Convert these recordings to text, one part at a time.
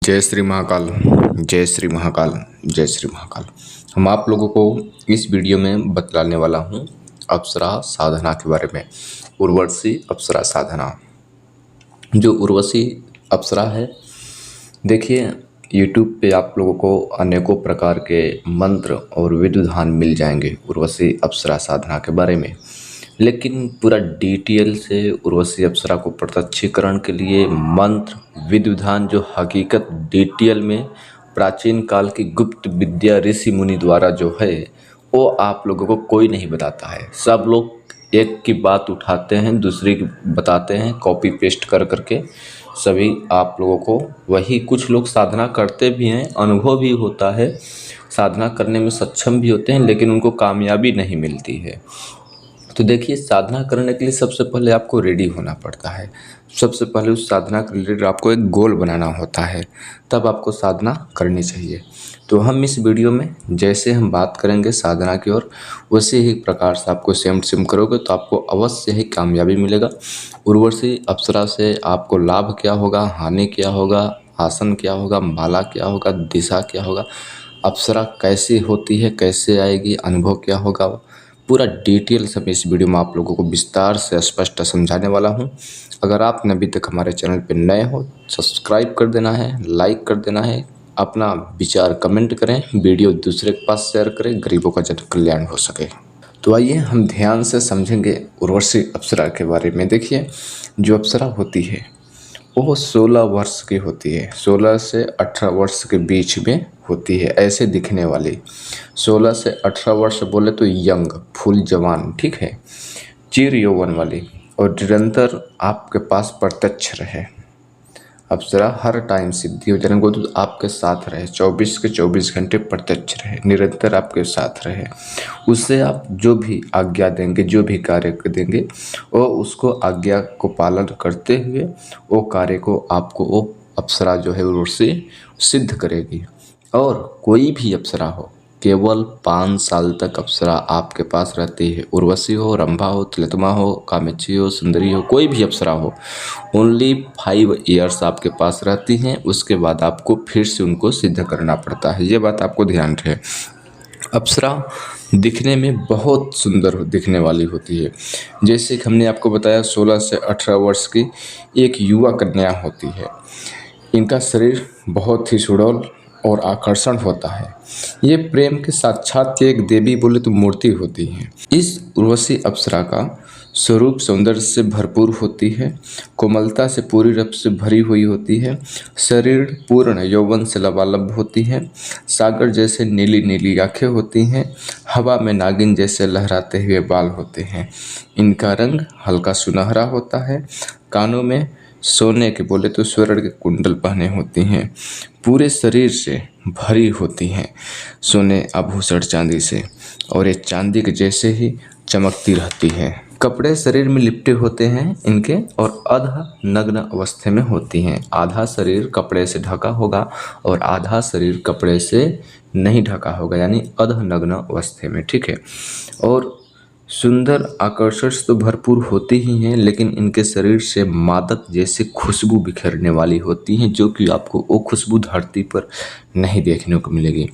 जय श्री महाकाल। जय श्री महाकाल। जय श्री महाकाल। हम आप लोगों को इस वीडियो में बतलाने वाला हूँ अप्सरा साधना के बारे में। उर्वशी अप्सरा साधना, जो उर्वशी अप्सरा है, देखिए YouTube पे आप लोगों को अनेकों प्रकार के मंत्र और विधिविधान मिल जाएंगे उर्वशी अप्सरा साधना के बारे में, लेकिन पूरा डिटेल से उर्वशी अप्सरा को प्रत्यक्षीकरण के लिए मंत्र विधि विधान जो हकीकत डिटेल में प्राचीन काल की गुप्त विद्या ऋषि मुनि द्वारा जो है वो आप लोगों को कोई नहीं बताता है। सब लोग एक की बात उठाते हैं, दूसरी की बताते हैं, कॉपी पेस्ट कर करके सभी आप लोगों को वही। कुछ लोग साधना करते भी हैं, अनुभव भी होता है, साधना करने में सक्षम भी होते हैं, लेकिन उनको कामयाबी नहीं मिलती है। तो देखिए, साधना करने के लिए सबसे पहले आपको रेडी होना पड़ता है। सबसे पहले उस साधना के रिलेटेड आपको एक गोल बनाना होता है, तब आपको साधना करनी चाहिए। तो हम इस वीडियो में जैसे हम बात करेंगे साधना की ओर, उसी ही प्रकार से आपको सेम टू सेम करोगे तो आपको अवश्य ही कामयाबी मिलेगा। उर्वशी अप्सरा से आपको लाभ क्या होगा, हानि क्या होगा, आसन क्या होगा, माला क्या होगा, दिशा क्या होगा, अप्सरा कैसी होती है, कैसे आएगी, अनुभव क्या होगा, पूरा डिटेल सब इस वीडियो में आप लोगों को विस्तार से स्पष्ट समझाने वाला हूं। अगर आपने अभी तक हमारे चैनल पर नए हो, सब्सक्राइब कर देना है, लाइक कर देना है, अपना विचार कमेंट करें, वीडियो दूसरे के पास शेयर करें, गरीबों का जन कल्याण हो सके। तो आइए हम ध्यान से समझेंगे उर्वशी अप्सरा के बारे में। देखिए, जो अप्सरा होती है वो 16 वर्ष की होती है, 16 से 18 वर्ष के बीच में होती है ऐसे दिखने वाली। 16 से 18 वर्ष बोले तो यंग, फुल जवान, ठीक है, चिर यौवन वाली, और निरंतर आपके पास प्रत्यक्ष रहे। अप्सरा हर टाइम सिद्धि और जन्म को तो आपके साथ रहे, 24 के 24 घंटे प्रत्यक्ष रहे, निरंतर आपके साथ रहे। उससे आप जो भी आज्ञा देंगे, जो भी कार्य देंगे, वो उसको आज्ञा को पालन करते हुए वो कार्य को आपको वो अप्सरा जो है उर्वशी सिद्ध करेगी। और कोई भी अप्सरा हो, केवल 5 साल तक अप्सरा आपके पास रहती है। उर्वशी हो, रंभा हो, तिलोत्तमा हो, कामेच्छी हो, सुंदरी हो, कोई भी अप्सरा हो, ओनली 5 ईयर्स आपके पास रहती हैं। उसके बाद आपको फिर से उनको सिद्ध करना पड़ता है, ये बात आपको ध्यान रहे। अप्सरा दिखने में बहुत सुंदर दिखने वाली होती है। जैसे कि हमने आपको बताया 16 से 18 वर्ष की एक युवा कन्या होती है। इनका शरीर बहुत ही सुडौल और आकर्षण होता है। ये प्रेम के साक्षात एक देवी बोले तो मूर्ति होती है। इस उर्वशी अप्सरा का स्वरूप सौंदर्य से भरपूर होती है, कोमलता से पूरी रूप से भरी हुई होती है, शरीर पूर्ण यौवन से लबालब होती है, सागर जैसे नीली नीली आंखें होती हैं, हवा में नागिन जैसे लहराते हुए बाल होते हैं। इनका रंग हल्का सुनहरा होता है, कानों में सोने के बोले तो स्वर्ण के कुंडल पहने होती हैं, पूरे शरीर से भरी होती हैं सोने आभूषण चांदी से, और ये चांदी के जैसे ही चमकती रहती है। कपड़े शरीर में लिपटे होते हैं इनके, और अध नग्न अवस्था में होती हैं। आधा शरीर कपड़े से ढका होगा और आधा शरीर कपड़े से नहीं ढका होगा, यानी अध नग्न अवस्था में, ठीक है। और सुंदर आकर्षण तो भरपूर होती ही हैं, लेकिन इनके शरीर से मादक जैसे खुशबू बिखरने वाली होती हैं, जो कि आपको वो खुशबू धरती पर नहीं देखने को मिलेगी।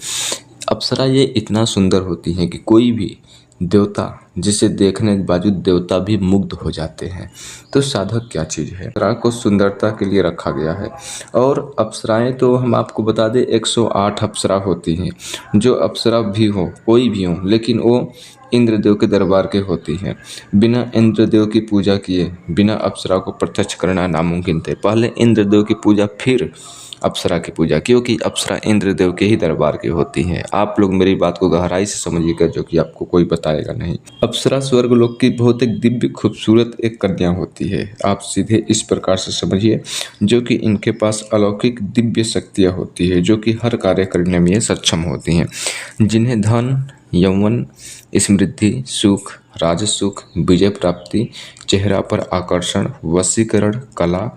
अप्सरा ये इतना सुंदर होती हैं कि कोई भी देवता जिसे देखने के बावजूद देवता भी मुग्ध हो जाते हैं। तो साधक क्या चीज़ है, अप्सरा को सुंदरता के लिए रखा गया है। और अप्सराएं तो हम आपको बता दें 108 अप्सरा होती हैं। जो अप्सरा भी हो, कोई भी हो, लेकिन वो इंद्रदेव के दरबार के होती हैं। बिना इंद्रदेव की पूजा किए बिना अप्सरा को प्रत्यक्ष करना नामुमकिन थे। पहले इंद्रदेव की पूजा, फिर अप्सरा की पूजा, क्योंकि अप्सरा इंद्रदेव के ही दरबार की होती हैं। आप लोग मेरी बात को गहराई से समझिएगा, जो कि आपको कोई बताएगा नहीं। अप्सरा स्वर्गलोक की बहुत एक दिव्य खूबसूरत एक कन्या होती है। आप सीधे इस प्रकार से समझिए, जो कि इनके पास अलौकिक दिव्य शक्तियाँ होती है, जो कि हर कार्य करने में ये सक्षम होती हैं, जिन्हें धन, यौवन, स्मृद्धि, सुख, राजसुख, विजय प्राप्ति, चेहरा पर आकर्षण, वशीकरण, कला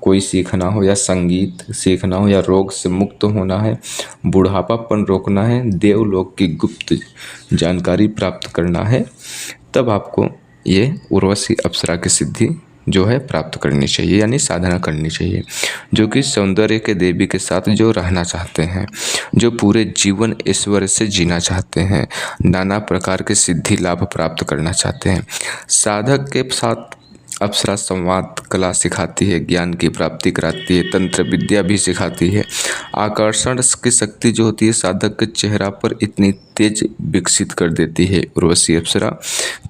कोई सीखना हो, या संगीत सीखना हो, या रोग से मुक्त होना है, बुढ़ापापन रोकना है, देवलोक की गुप्त जानकारी प्राप्त करना है, तब आपको ये उर्वशी अप्सरा की सिद्धि जो है प्राप्त करनी चाहिए, यानी साधना करनी चाहिए। जो कि सौंदर्य के देवी के साथ जो रहना चाहते हैं, जो पूरे जीवन ऐश्वर्य से जीना चाहते हैं, नाना प्रकार के सिद्धि लाभ प्राप्त करना चाहते हैं। साधक के साथ अप्सरा संवाद कला सिखाती है, ज्ञान की प्राप्ति कराती है, तंत्र विद्या भी सिखाती है। आकर्षण की शक्ति जो होती है साधक के चेहरा पर इतनी तेज विकसित कर देती है उर्वशी अप्सरा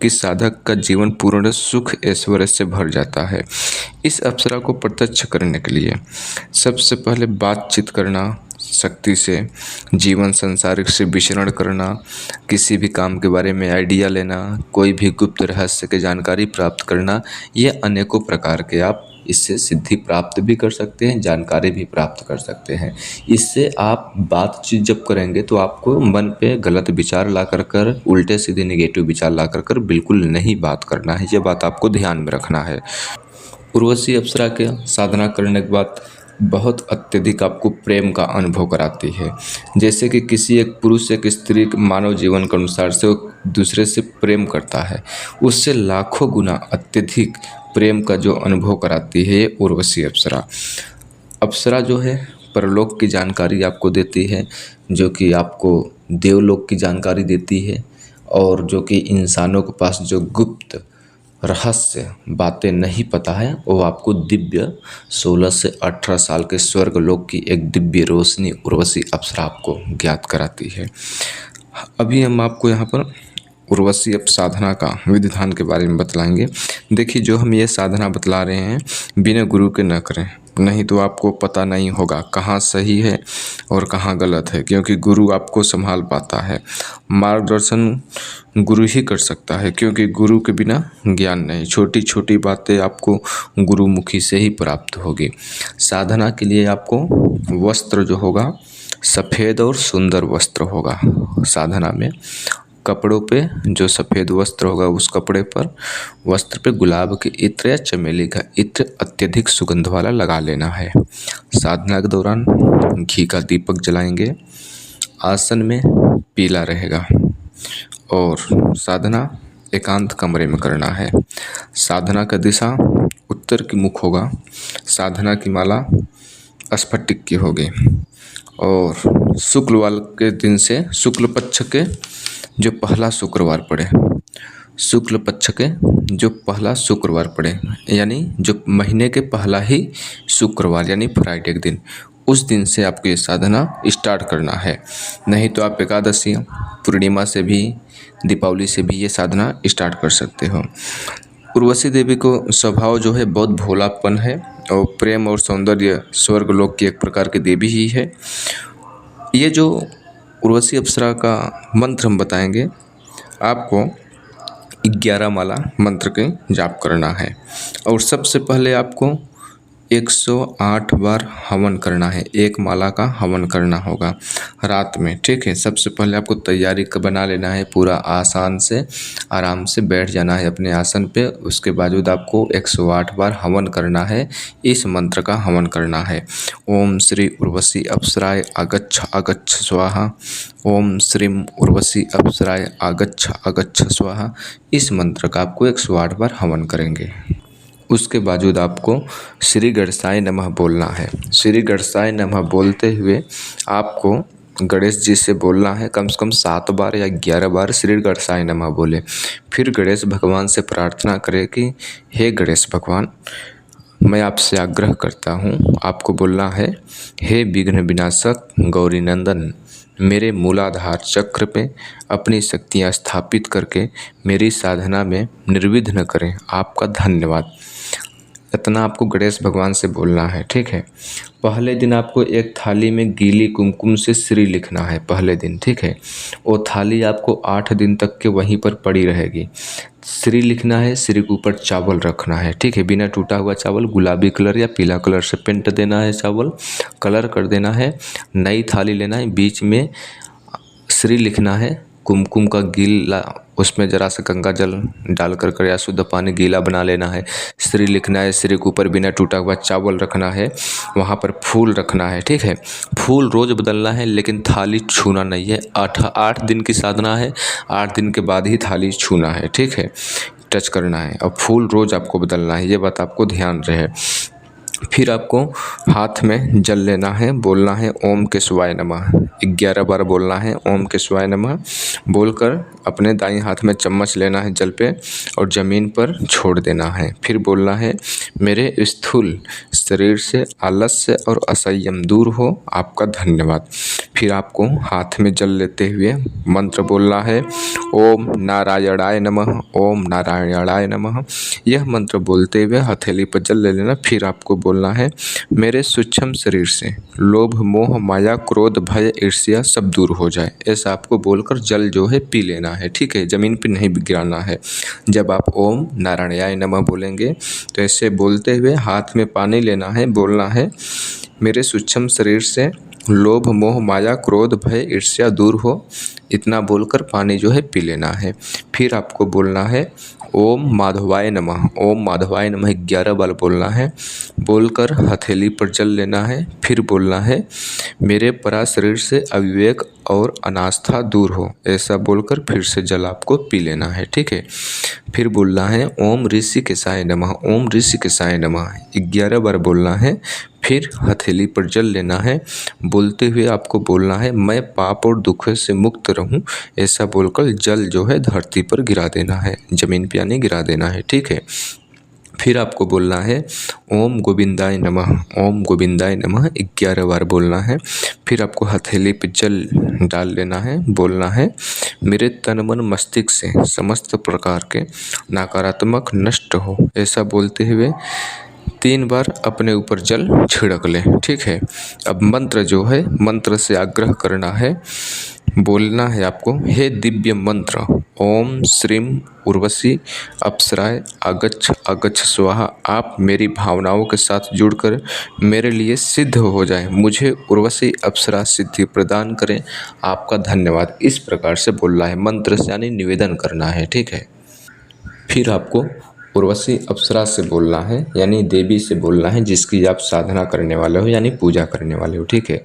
कि साधक का जीवन पूर्ण सुख ऐश्वर्य से भर जाता है। इस अप्सरा को प्रत्यक्ष करने के लिए सबसे पहले बातचीत करना, शक्ति से जीवन संसारिक से विचरण करना, किसी भी काम के बारे में आइडिया लेना, कोई भी गुप्त रहस्य की जानकारी प्राप्त करना, ये अनेकों प्रकार के आप इससे सिद्धि प्राप्त भी कर सकते हैं, जानकारी भी प्राप्त कर सकते हैं। इससे आप बातचीत जब करेंगे तो आपको मन पे गलत विचार ला कर उल्टे सीधे नेगेटिव विचार ला कर बिल्कुल नहीं बात करना है। ये बात आपको ध्यान में रखना है। उर्वशी अप्सरा के साधना करने के बाद बहुत अत्यधिक आपको प्रेम का अनुभव कराती है। जैसे कि किसी एक पुरुष एक स्त्री मानव जीवन के अनुसार से वो दूसरे से प्रेम करता है, उससे लाखों गुना अत्यधिक प्रेम का जो अनुभव कराती है उर्वशी अप्सरा। अप्सरा जो है परलोक की जानकारी आपको देती है, जो कि आपको देवलोक की जानकारी देती है, और जो कि इंसानों के पास जो गुप्त रहस्य बातें नहीं पता है वो आपको दिव्य 16 से 18 साल के स्वर्ग लोक की एक दिव्य रोशनी उर्वशी अप्सरा आपको ज्ञात कराती है। अभी हम आपको यहाँ पर उर्वशी साधना का विधान के बारे में बतलाएंगे। देखिए, जो हम ये साधना बतला रहे हैं बिना गुरु के न करें, नहीं तो आपको पता नहीं होगा कहाँ सही है और कहाँ गलत है, क्योंकि गुरु आपको संभाल पाता है। मार्गदर्शन गुरु ही कर सकता है, क्योंकि गुरु के बिना ज्ञान नहीं। छोटी छोटी बातें आपको गुरुमुखी से ही प्राप्त होगी। साधना के लिए आपको वस्त्र जो होगा सफ़ेद और सुंदर वस्त्र होगा। साधना में कपड़ों पे जो सफ़ेद वस्त्र होगा उस कपड़े पर वस्त्र पे गुलाब के इत्र या चमेली का इत्र अत्यधिक सुगंध वाला लगा लेना है। साधना के दौरान घी का दीपक जलाएंगे। आसन में पीला रहेगा और साधना एकांत कमरे में करना है। साधना का दिशा उत्तर की मुख होगा। साधना की माला स्फटिक की होगी और शुक्ल वाल के दिन से शुक्ल पक्ष के जो पहला शुक्रवार पड़े, शुक्ल पक्ष के जो पहला शुक्रवार पड़े, यानी जो महीने के पहला ही शुक्रवार यानी फ्राइडे के दिन, उस दिन से आपको ये साधना स्टार्ट करना है। नहीं तो आप एकादशी, पूर्णिमा से भी, दीपावली से भी ये साधना स्टार्ट कर सकते हो। उर्वशी देवी को स्वभाव जो है बहुत भोलापन है और प्रेम और सौंदर्य स्वर्ग लोक की एक प्रकार की देवी ही है। ये जो उर्वशी अप्सरा का मंत्र हम बताएंगे, आपको 11 माला मंत्र के जाप करना है और सबसे पहले आपको 108 बार हवन करना है। एक माला का हवन करना होगा रात में, ठीक है। सबसे पहले आपको तैयारी बना लेना है, पूरा आसान से आराम से बैठ जाना है अपने आसन पे। उसके बावजूद आपको 108 बार हवन करना है। इस मंत्र का हवन करना है। ओम श्री उर्वशी अप्सराय आगच्छ आगच्छ स्वाहा, ओम श्रीम उर्वशी अप्सराय आगच्छ आगच्छ स्वाहा। इस मंत्र का आपको 108 बार हवन करेंगे। उसके बावजूद आपको श्री गणेशाय नमः बोलना है। श्री गणेशाय नमः बोलते हुए आपको गणेश जी से बोलना है कम से कम 7 बार या 11 बार श्री गणेशाय नमः बोले। फिर गणेश भगवान से प्रार्थना करें कि हे गणेश भगवान, मैं आपसे आग्रह करता हूँ। आपको बोलना है, हे विघ्न विनाशक गौरी नंदन, मेरे मूलाधार चक्र पे अपनी शक्तियाँ स्थापित करके मेरी साधना में निर्विघ्न करें। आपका धन्यवाद। इतना आपको गणेश भगवान से बोलना है, ठीक है। पहले दिन आपको एक थाली में गीली कुमकुम से श्री लिखना है पहले दिन, ठीक है। वो थाली आपको 8 दिन तक के वहीं पर पड़ी रहेगी। श्री लिखना है, श्री के ऊपर चावल रखना है, ठीक है। बिना टूटा हुआ चावल, गुलाबी कलर या पीला कलर से पेंट देना है, चावल कलर कर देना है। नई थाली लेना है, बीच में श्री लिखना है, कुमकुम का गीला उसमें ज़रा सा गंगा जल डाल कर या शुद्ध पानी गीला बना लेना है। श्री लिखना है, श्री के ऊपर बिना टूटा हुआ चावल रखना है, वहाँ पर फूल रखना है, ठीक है। फूल रोज़ बदलना है, लेकिन थाली छूना नहीं है। 8 दिन की साधना है, 8 दिन के बाद ही थाली छूना है, ठीक है। टच करना है और फूल रोज़ आपको बदलना है, ये बात आपको ध्यान रहे। फिर आपको हाथ में जल लेना है, बोलना है ओम केशवाय नमः। 11 बार बोलना है ओम केशवाय नमः। बोलकर अपने दाईं हाथ में चम्मच लेना है जल पे और ज़मीन पर छोड़ देना है। फिर बोलना है मेरे स्थूल शरीर से आलस्य और असंयम दूर हो, आपका धन्यवाद। फिर आपको हाथ में जल लेते हुए मंत्र बोलना है ओम नारायणाय नमः, ओम नारायणाय नमः। यह मंत्र बोलते हुए हथेली पर जल ले लेना। फिर आपको बोलना है मेरे सूक्ष्म शरीर से लोभ मोह माया क्रोध भय ईर्ष्या सब दूर हो जाए। ऐसा आपको बोलकर जल जो है पी लेना है, ठीक है, ज़मीन पर नहीं गिराना है। जब आप ओम नारायणाय नमः बोलेंगे तो ऐसे बोलते हुए हाथ में पानी लेना है, बोलना है मेरे सूक्ष्म शरीर से लोभ मोह माया क्रोध भय ईर्ष्या दूर हो, इतना बोलकर पानी जो है पी लेना है। फिर आपको बोलना है ओम माधवाय नमः, ओम माधवाय नमः 11 बार बोलना है। बोलकर हथेली पर जल लेना है। फिर बोलना है मेरे परा शरीर से अविवेक और अनास्था दूर हो, ऐसा बोलकर फिर से जल आपको पी लेना है, ठीक है। फिर बोलना है ओम ऋषिकेशाय नमः, ओम ऋषिकेशाय नमः 11 बार बोलना है। फिर हथेली पर जल लेना है। बोलते हुए आपको बोलना है मैं पाप और दुखों से मुक्त रहूं, ऐसा बोलकर जल जो है धरती पर गिरा देना है, ज़मीन पर यानी गिरा देना है, ठीक है। फिर आपको बोलना है ओम गोविंदाय नमः, ओम गोविंदाय नमः 11 बार बोलना है। फिर आपको हथेली पे जल डाल लेना है, बोलना है मेरे तन मन मस्तिष्क से समस्त प्रकार के नकारात्मक नष्ट हो, ऐसा बोलते हुए 3 बार अपने ऊपर जल छिड़क लें, ठीक है। अब मंत्र जो है, मंत्र से आग्रह करना है, बोलना है आपको हे दिव्य मंत्र ओम श्रीम उर्वशी अप्सराय आगच्छ आगच्छ स्वाहा, आप मेरी भावनाओं के साथ जुड़कर मेरे लिए सिद्ध हो जाए, मुझे उर्वशी अप्सरा सिद्धि प्रदान करें, आपका धन्यवाद। इस प्रकार से बोलना है, मंत्र से यानी निवेदन करना है, ठीक है। फिर आपको उर्वशी अप्सरा से बोलना है, यानी देवी से बोलना है जिसकी आप साधना करने वाले हो यानी पूजा करने वाले हो, ठीक है।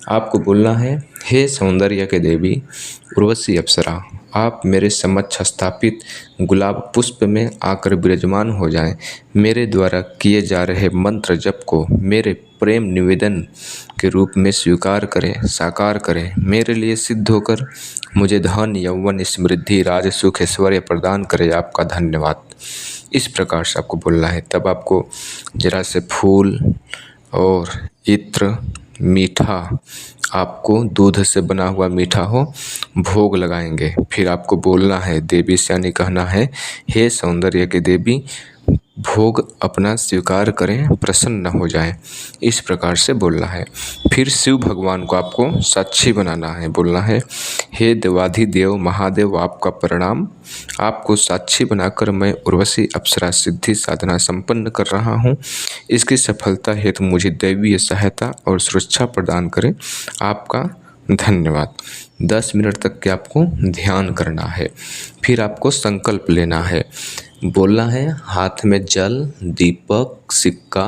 आपको बोलना है हे सौंदर्य के देवी उर्वशी अप्सरा, आप मेरे समक्ष स्थापित गुलाब पुष्प में आकर विराजमान हो जाएं। मेरे द्वारा किए जा रहे मंत्र जप को मेरे प्रेम निवेदन के रूप में स्वीकार करें, साकार करें। मेरे लिए सिद्ध होकर मुझे धन यौवन समृद्धि राज सुख ऐश्वर्य प्रदान करें, आपका धन्यवाद। इस प्रकार से आपको बोलना है। तब आपको जरा से फूल और इत्र मीठा, आपको दूध से बना हुआ मीठा हो, भोग लगाएंगे। फिर आपको बोलना है देवी से यानी कहना है हे सौंदर्य के देवी भोग अपना स्वीकार करें, प्रसन्न हो जाएं। इस प्रकार से बोलना है। फिर शिव भगवान को आपको साक्षी बनाना है, बोलना है हे देवाधिदेव महादेव आपका प्रणाम, आपको साक्षी बनाकर मैं उर्वशी अप्सरा सिद्धि साधना संपन्न कर रहा हूँ। इसकी सफलता हेतु मुझे दैवीय सहायता और सुरक्षा प्रदान करें, आपका धन्यवाद। 10 मिनट तक के आपको ध्यान करना है। फिर आपको संकल्प लेना है, बोलना है हाथ में जल दीपक सिक्का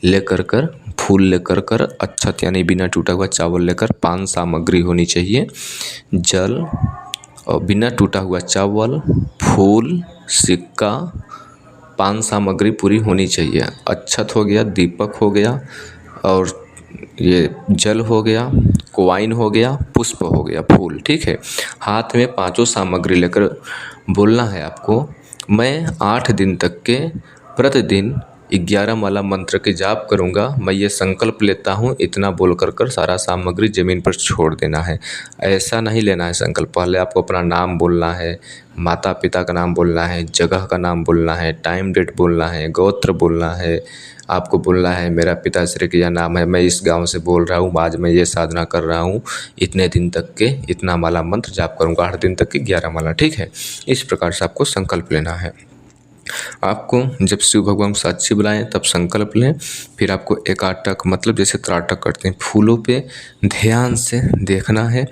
लेकर कर फूल लेकर कर अक्षत यानी बिना टूटा हुआ चावल लेकर 5 सामग्री होनी चाहिए। जल और बिना टूटा हुआ चावल, फूल, सिक्का, 5 सामग्री पूरी होनी चाहिए। अक्षत हो गया, दीपक हो गया और ये जल हो गया, कोवाइन हो गया, पुष्प हो गया, फूल, ठीक है। हाथ में 5 सामग्री लेकर बोलना है आपको मैं 8 दिन तक के प्रतिदिन 11 माला मंत्र के जाप करूंगा, मैं ये संकल्प लेता हूँ, इतना बोल कर सारा सामग्री ज़मीन पर छोड़ देना है। ऐसा नहीं लेना है संकल्प, पहले आपको अपना नाम बोलना है, माता पिता का नाम बोलना है, जगह का नाम बोलना है, टाइम डेट बोलना है, गोत्र बोलना है। आपको बोलना है मेरा पिताश्री का यह नाम है, मैं इस गांव से बोल रहा हूँ, आज मैं ये साधना कर रहा हूँ, इतने दिन तक के इतना माला मंत्र जाप करूँगा, 8 दिन तक के 11 माला, ठीक है। इस प्रकार से आपको संकल्प लेना है। आपको जब शिव भगवान साक्षी बुलाएं तब संकल्प लें। फिर आपको एकाटक मतलब जैसे त्राटक करते हैं, फूलों पे ध्यान से देखना है।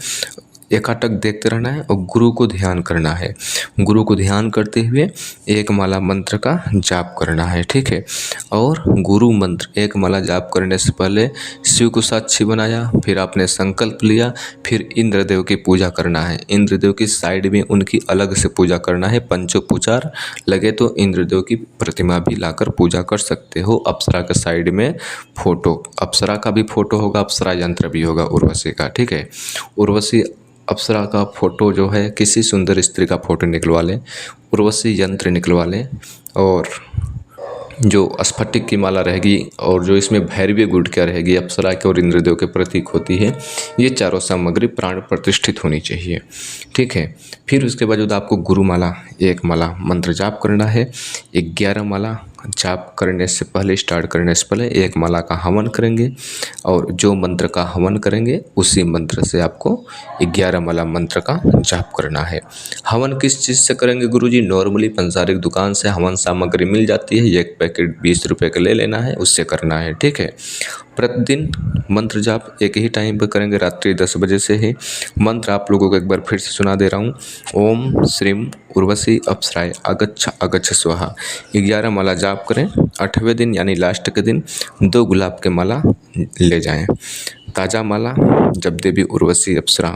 एकाटक देखते रहना है और गुरु को ध्यान करना है। गुरु को ध्यान करते हुए एक माला मंत्र का जाप करना है, ठीक है। और गुरु मंत्र एक माला जाप करने से पहले शिव को साक्षी बनाया, फिर आपने संकल्प लिया, फिर इंद्रदेव की पूजा करना है। इंद्रदेव की साइड में उनकी अलग से पूजा करना है। पंचोपचार लगे तो इंद्रदेव की प्रतिमा भी लाकर पूजा कर सकते हो। अप्सरा के साइड में फोटो, अप्सरा का भी फोटो होगा, अप्सरा यंत्र भी होगा उर्वशी का, ठीक है। उर्वशी अप्सरा का फोटो जो है किसी सुंदर स्त्री का फोटो निकलवा लें, उर्वशी यंत्र निकलवा लें, और जो स्फटिक की माला रहेगी और जो इसमें भैरवी गुटकिया रहेगी, अप्सरा के और इंद्रदेव के प्रतीक होती है, ये चारों सामग्री प्राण प्रतिष्ठित होनी चाहिए, ठीक है। फिर उसके बाद आपको गुरु माला एक माला मंत्र जाप करना है। 11 माला जाप करने से पहले, स्टार्ट करने से पहले एक माला का हवन करेंगे, और जो मंत्र का हवन करेंगे उसी मंत्र से आपको 11 माला मंत्र का जाप करना है। हवन किस चीज़ से करेंगे गुरुजी? नॉर्मली पंसारिक दुकान से हवन सामग्री मिल जाती है, एक पैकेट 20 रुपये का ले लेना है, उससे करना है, ठीक है। प्रतिदिन मंत्र जाप एक ही टाइम पर करेंगे, रात्रि 10 बजे से ही। मंत्र आप लोगों को एक बार फिर से सुना दे रहा हूँ। ओम श्रीम उर्वशी अप्सराय अगच्छ अगच्छ स्वाहा। 11 माला जाप करें। 8वें दिन यानी लास्ट के दिन 2 गुलाब के माला ले जाएं। ताज़ा माला जब देवी उर्वशी अप्सरा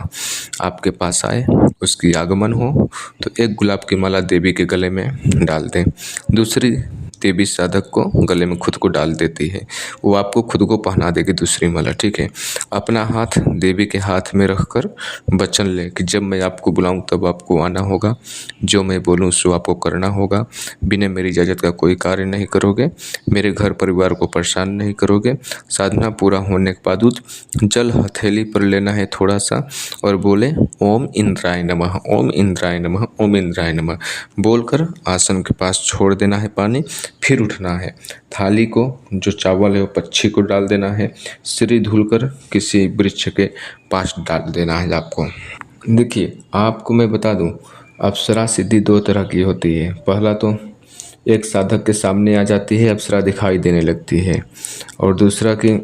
आपके पास आए, उसकी आगमन हो, तो 1 गुलाब की माला देवी के गले में डाल दें। दूसरी देवी साधक को गले में खुद को डाल देती है, वो आपको खुद को पहना देगी दूसरी माला, ठीक है। अपना हाथ देवी के हाथ में रखकर वचन ले कि जब मैं आपको बुलाऊं तब आपको आना होगा, जो मैं बोलूं सो आपको करना होगा, बिना मेरी इजाज़त का कोई कार्य नहीं करोगे, मेरे घर परिवार को परेशान नहीं करोगे। साधना पूरा होने के बाद जल हथेली पर लेना है थोड़ा सा, और बोले ओम इंद्राय नमः, ओम इंद्राय नमः, ओम इंद्राय नमः बोलकर आसन के पास छोड़ देना है पानी। फिर उठना है, थाली को जो चावल है वो पक्षी को डाल देना है, सिर धुलकर किसी वृक्ष के पास डाल देना है आपको। देखिए आपको मैं बता दूं, अप्सरा सिद्धि 2 तरह की होती है। पहला तो एक साधक के सामने आ जाती है, अप्सरा दिखाई देने लगती है, और दूसरा कि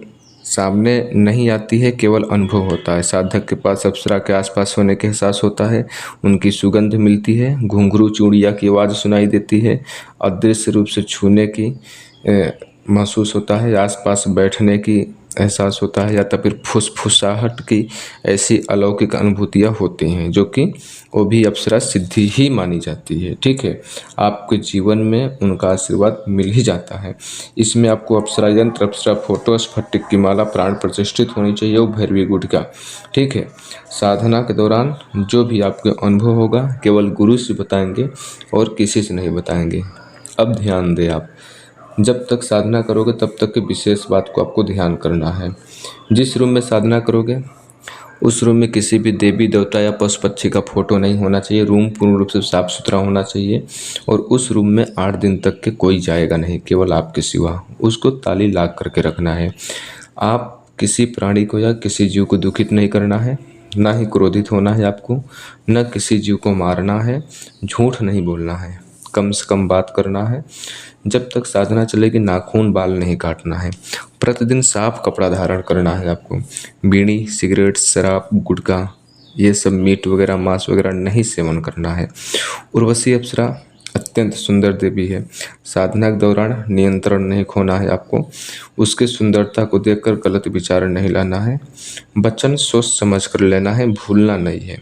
सामने नहीं आती है, केवल अनुभव होता है। साधक के पास अप्सरा के आसपास होने के एहसास होता है, उनकी सुगंध मिलती है, घुंघरू चूड़िया की आवाज़ सुनाई देती है, अदृश्य रूप से छूने की महसूस होता है, आसपास बैठने की एहसास होता है, या तो फिर फुसफुसाहट की ऐसी अलौकिक अनुभूतियाँ होती हैं, जो कि वो भी अप्सरा सिद्धि ही मानी जाती है, ठीक है। आपके जीवन में उनका आशीर्वाद मिल ही जाता है। इसमें आपको अप्सरा यंत्र, अप्सरा फोटो, स्फटिक की माला प्राण प्रतिष्ठित होनी चाहिए, वो भैरवी गुटका, ठीक है। साधना के दौरान जो भी आपके अनुभव होगा केवल गुरु से बताएंगे और किसी से नहीं बताएंगे। अब ध्यान दें, आप जब तक साधना करोगे तब तक की विशेष बात को आपको ध्यान करना है। जिस रूम में साधना करोगे उस रूम में किसी भी देवी देवता या पशु पक्षी का फोटो नहीं होना चाहिए। रूम पूर्ण रूप से साफ सुथरा होना चाहिए, और उस रूम में 8 दिन तक के कोई जाएगा नहीं, केवल आपके सिवा। उसको ताली लाग करके रखना है। आप किसी प्राणी को या किसी जीव को दुखित नहीं करना है, ना ही क्रोधित होना है आपको, न किसी जीव को मारना है, झूठ नहीं बोलना है, कम से कम बात करना है। जब तक साधना चलेगी नाखून बाल नहीं काटना है। प्रतिदिन साफ कपड़ा धारण करना है आपको। बीड़ी, सिगरेट, शराब, गुटखा, ये सब मीट वगैरह, मांस वगैरह नहीं सेवन करना है। उर्वशी अप्सरा अत्यंत सुंदर देवी है। साधना के दौरान नियंत्रण नहीं खोना है आपको। उसकी सुंदरता को देखकर गलत विचार नहीं लाना है। वचन सोच समझ कर लेना है, भूलना नहीं है।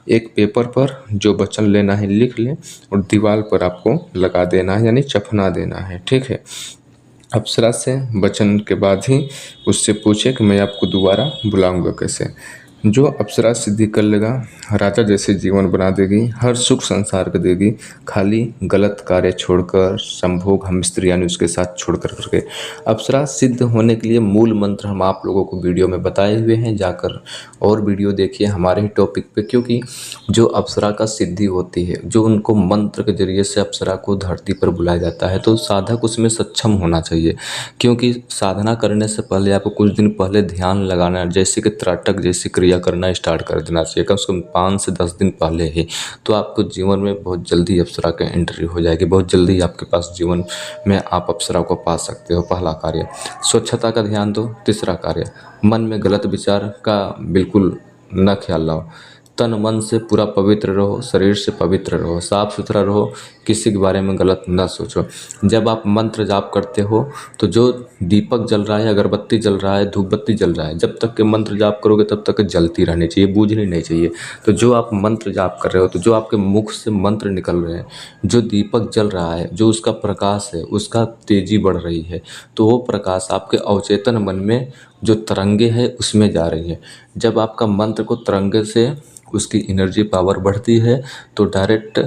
एक पेपर पर जो वचन लेना है लिख लें और दीवार पर आपको लगा देना है, यानी चफना देना है, ठीक है। अप्सरा से वचन के बाद ही उससे पूछे कि मैं आपको दोबारा बुलाऊंगा कैसे। जो अप्सरा सिद्धि कर लेगा राजा जैसे जीवन बना देगी, हर सुख संसार को देगी, खाली गलत कार्य छोड़कर, संभोग हम स्त्री यानी उसके साथ छोड़कर करके। अप्सरा सिद्ध होने के लिए मूल मंत्र हम आप लोगों को वीडियो में बताए हुए हैं, जाकर और वीडियो देखिए हमारे ही टॉपिक पे। क्योंकि जो अप्सरा का सिद्धि होती है, जो उनको मंत्र के जरिए से अप्सरा को धरती पर बुलाया जाता है, तो साधक उसमें सक्षम होना चाहिए। क्योंकि साधना करने से पहले आपको कुछ दिन पहले ध्यान लगाना, जैसे कि त्राटक जैसी क्रिया करना स्टार्ट कर देना चाहिए, कम से कम 5 से 10 दिन पहले ही। तो आपको जीवन में बहुत जल्दी अप्सरा की एंट्री हो जाएगी, बहुत जल्दी आपके पास जीवन में आप अप्सरा को पा सकते हो। पहला कार्य स्वच्छता का ध्यान दो। तीसरा कार्य मन में गलत विचार का बिल्कुल न ख्याल लाओ। तन मन से पूरा पवित्र रहो, शरीर से पवित्र रहो, साफ सुथरा रहो, किसी के बारे में गलत ना सोचो। जब आप मंत्र जाप करते हो तो जो दीपक जल रहा है, अगरबत्ती जल रहा है, धूप बत्ती जल रहा है, जब तक के मंत्र जाप करोगे तब तक जलती रहनी चाहिए, बूझनी नहीं चाहिए। तो जो आप मंत्र जाप कर रहे हो, तो जो आपके मुख से मंत्र निकल रहे हैं, जो दीपक जल रहा है, जो उसका प्रकाश है, उसका तेजी बढ़ रही है, तो वो प्रकाश आपके अवचेतन मन में जो तरंगे हैं उसमें जा रही है। जब आपका मंत्र को तरंगे से उसकी एनर्जी पावर बढ़ती है तो डायरेक्ट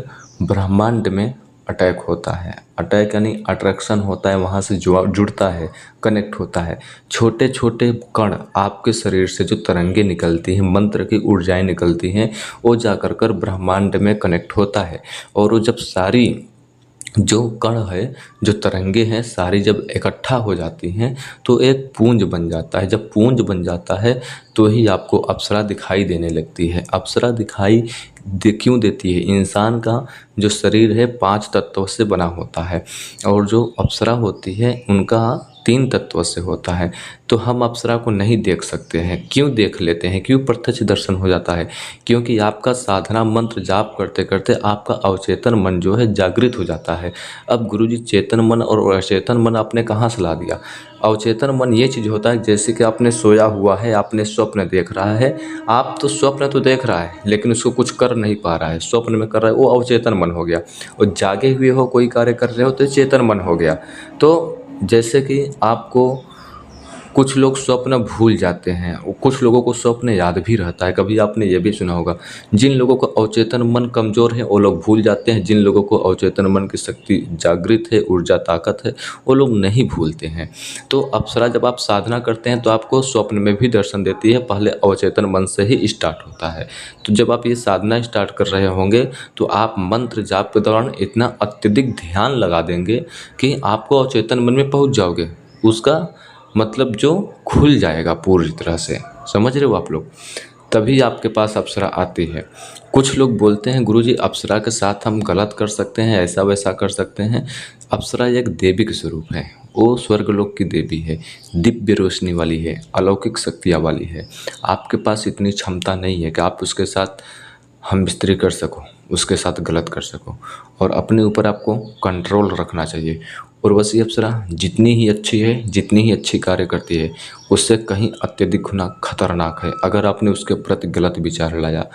ब्रह्मांड में अटैक होता है। अटैक यानी अट्रैक्शन होता है, वहाँ से जुड़ता है, कनेक्ट होता है। छोटे छोटे कण आपके शरीर से जो तरंगे निकलती हैं, मंत्र की ऊर्जाएं निकलती हैं, वो जाकर कर ब्रह्मांड में कनेक्ट होता है। और वो जब सारी जो कण है, जो तरंगे हैं, सारी जब इकट्ठा हो जाती हैं तो एक पुंज बन जाता है। जब पुंज बन जाता है तो ही आपको अप्सरा दिखाई देने लगती है। अप्सरा दिखाई क्यों देती है? इंसान का जो शरीर है 5 तत्वों से बना होता है और जो अप्सरा होती है उनका 3 तत्वों से होता है। तो हम अप्सरा को नहीं देख सकते हैं। क्यों देख लेते हैं? क्यों प्रत्यक्ष दर्शन हो जाता है? क्योंकि आपका साधना मंत्र जाप करते करते आपका अवचेतन मन जो है जागृत हो जाता है। अब गुरुजी चेतन मन और अचेतन मन आपने कहाँ से ला दिया? अवचेतन मन ये चीज़ होता है जैसे कि आपने सोया हुआ है, आपने स्वप्न देख रहा है। आप तो स्वप्न तो देख रहा है लेकिन उसको कुछ कर नहीं पा रहा है, स्वप्न में कर रहा है, वो अवचेतन मन हो गया। और जागे हुए हो, कोई कार्य कर रहे हो तो चेतन मन हो गया। तो जैसे कि आपको कुछ लोग स्वप्न भूल जाते हैं, कुछ लोगों को स्वप्न याद भी रहता है। कभी आपने ये भी सुना होगा, जिन लोगों का अवचेतन मन कमज़ोर है वो लोग भूल जाते हैं, जिन लोगों को अवचेतन मन की शक्ति जागृत है, ऊर्जा ताकत है, वो लोग नहीं भूलते हैं। तो अप्सरा जब आप साधना करते हैं तो आपको स्वप्न में भी दर्शन देती है, पहले अवचेतन मन से ही स्टार्ट होता है। तो जब आप ये साधना स्टार्ट कर रहे होंगे तो आप मंत्र जाप के दौरान इतना अत्यधिक ध्यान लगा देंगे कि आपको अवचेतन मन में पहुँच जाओगे। उसका मतलब जो खुल जाएगा पूरी तरह से, समझ रहे हो आप लोग? तभी आपके पास अप्सरा आती है। कुछ लोग बोलते हैं गुरुजी अप्सरा के साथ हम गलत कर सकते हैं, ऐसा वैसा कर सकते हैं। अप्सरा एक देवी के स्वरूप है, वो स्वर्गलोक की देवी है, दिव्य रोशनी वाली है, अलौकिक शक्तियाँ वाली है। आपके पास इतनी क्षमता नहीं है कि आप उसके साथ हम बिस्तरी कर सको, उसके साथ गलत कर सको। और अपने ऊपर आपको कंट्रोल रखना चाहिए। उर्वशी अप्सरा जितनी ही अच्छी है, जितनी ही अच्छी कार्य करती है, उससे कहीं अत्यधिक गुना खतरनाक है अगर आपने उसके प्रति गलत विचार लाया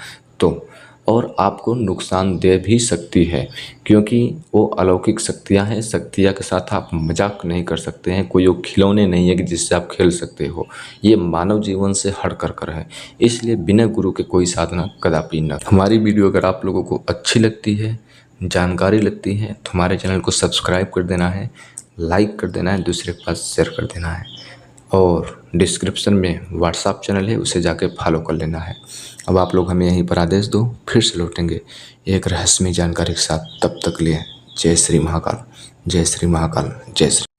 तो। और आपको नुकसान दे भी सकती है क्योंकि वो अलौकिक शक्तियाँ हैं। शक्तियाँ के साथ आप मजाक नहीं कर सकते हैं। कोई वो खिलौने नहीं है कि जिससे आप खेल सकते हो। ये मानव जीवन से हट कर है, इसलिए बिना गुरु के कोई साधना कदापि न। हमारी वीडियो अगर आप लोगों को अच्छी लगती है, जानकारी लगती है, तो हमारे चैनल को सब्सक्राइब कर देना है, लाइक कर देना है, दूसरे के पास शेयर कर देना है। और डिस्क्रिप्शन में व्हाट्सएप चैनल है, उसे जाके फॉलो कर लेना है। अब आप लोग हमें यहीं पर आदेश दो, फिर से लौटेंगे एक रहस्यमय जानकारी के साथ। तब तक लिए जय श्री महाकाल, जय श्री महाकाल, जय श्री।